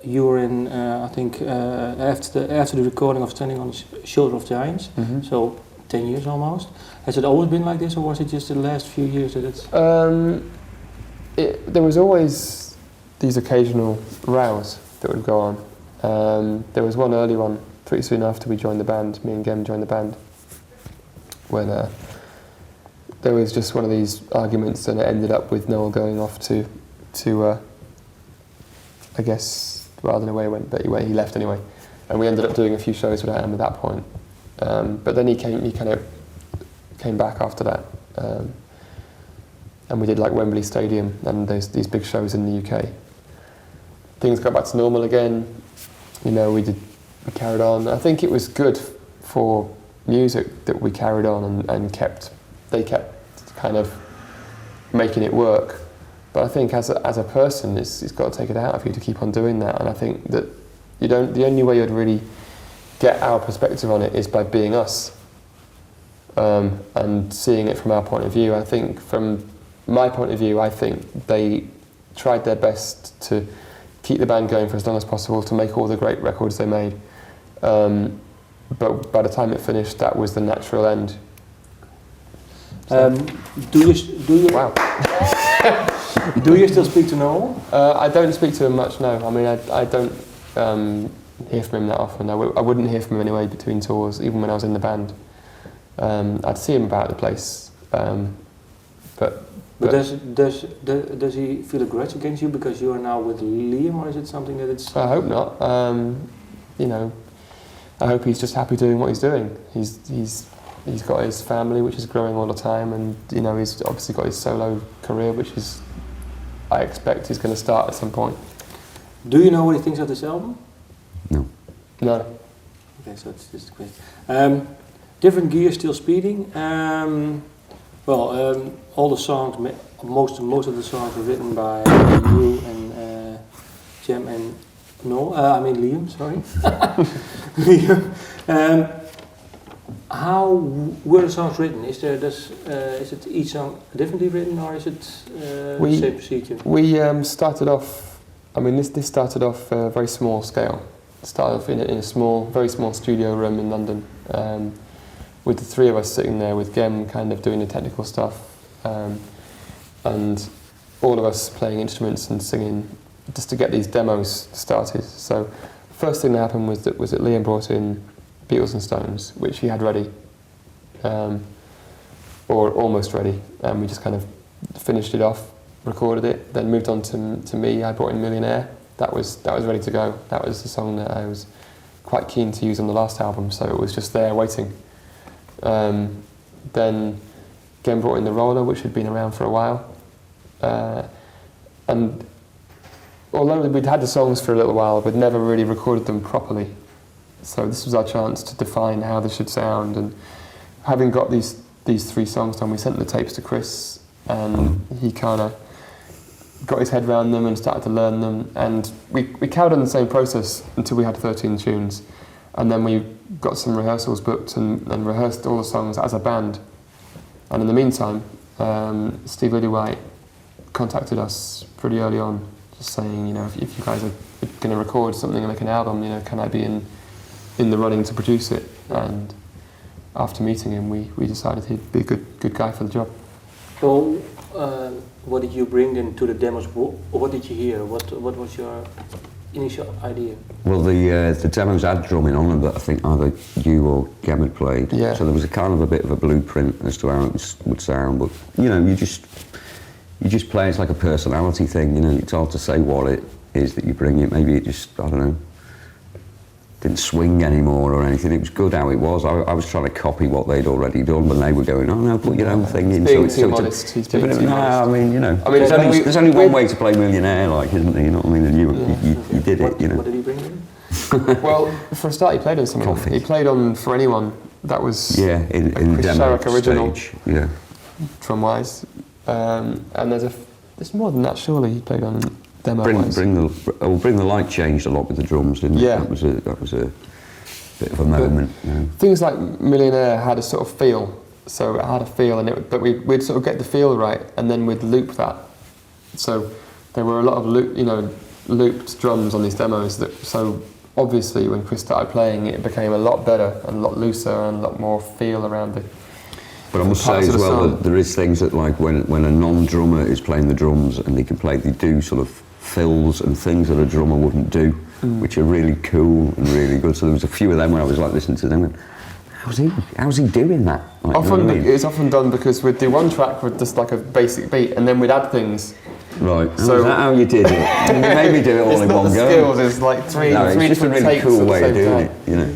you were in, I think, after the recording of Standing on the Shoulder of Giants, so 10 years almost. Has it always been like this, or was it just the last few years that it's... There was always these occasional rows that would go on. There was one early one, pretty soon after we joined the band, me and Gem joined the band, when there was just one of these arguments, and it ended up with Noel going off to I guess, rather than where he went, but where he left anyway. And we ended up doing a few shows without him at that point. But then he kind of came back after that. And we did like Wembley Stadium and these big shows in the UK. Things got back to normal again. You know, we carried on. I think it was good for music that we carried on and they kept kind of making it work. But I think as a person, it's got to take it out of you to keep on doing that. And I think that the only way you'd really get our perspective on it is by being us and seeing it from our point of view. I think from my point of view, I think they tried their best to keep the band going for as long as possible, to make all the great records they made. But by the time it finished, that was the natural end. So. Do you? Wow. Do you still speak to Noel? I don't speak to him much, no. I mean, I don't hear from him that often. I wouldn't hear from him anyway between tours, even when I was in the band. I'd see him about the place, but does he feel a grudge against you because you are now with Liam, or is it something that it's... I hope not. You know, I hope he's just happy doing what he's doing. He's got his family, which is growing all the time, and you know, he's obviously got his solo career, which is, I expect, he's going to start at some point. Do you know what he thinks of this album? No. Okay, so it's just a question. Different gear, still speeding. All the songs, most of the songs were written by you and Jem and Liam. Sorry, Liam. How were the songs written? Is it each song differently written, or is it the same procedure? We started off. I mean, this started off very small scale. Started off in a very small studio room in London, with the three of us sitting there, with Gem kind of doing the technical stuff, and all of us playing instruments and singing, just to get these demos started. So, first thing that happened was that Liam brought in Beatles and Stones, which he had ready, or almost ready, and we just kind of finished it off, recorded it, then moved on to me. I brought in Millionaire. That was ready to go. That was the song that I was quite keen to use on the last album, so it was just there waiting. Then Gem brought in The Roller, which had been around for a while, and although we'd had the songs for a little while, we'd never really recorded them properly. So this was our chance to define how they should sound, and having got these three songs done, we sent the tapes to Chris, and he kind of got his head around them and started to learn them, and we carried on the same process until we had 13 tunes, and then we got some rehearsals booked and rehearsed all the songs as a band. And in the meantime, Steve Lillywhite contacted us pretty early on, just saying, you know, if you guys are going to record something and make an album, you know, can I be in the running to produce it? And after meeting him, we decided he'd be a good guy for the job. So, what did you bring then to the demos? What did you hear? What was your initial idea? Well, the demos had drumming on them that I think either you or Gem had played. Yeah. So there was a kind of a bit of a blueprint as to how it would sound. But you know, you just play. It's like a personality thing. You know, it's hard to say what it is that you bring. It maybe it just, I don't know, didn't swing anymore or anything. It was good how it was. I was trying to copy what they'd already done, but they were going, "Oh no, put your own thing in." He's being too modest. I mean, you know, there's only one way to play Millionaire, like, isn't there? You know what I mean? And you did it, you know. What did he bring in? Well, for a start, he played on something. Coffee. He played on For Anyone. That was in Chris demo Sharrock original. stage. Yeah. Drum-wise, and there's more than that. Surely he played on demo-wise. Bring the Light changed a lot with the drums, didn't it? Yeah. That was a bit of a moment. You know. Things like Millionaire had a sort of feel, so it had a feel, but we'd sort of get the feel right, and then we'd loop that. So there were a lot of looped drums on these demos that so obviously when Chris started playing it became a lot better and a lot looser and a lot more feel around it. But I must say as well that there is things that like when a non-drummer is playing the drums and they do sort of fills and things that a drummer wouldn't do, which are really cool and really good. So there was a few of them where I was like listening to them and how's he doing that? Like, often you know what I mean? it's often done because we'd do one track with just like a basic beat and then we'd add things. Right. So is that how you did it? You maybe do it all in one go. Skills, it's like three it's just a different really takes cool at the way of same doing time. it, you know.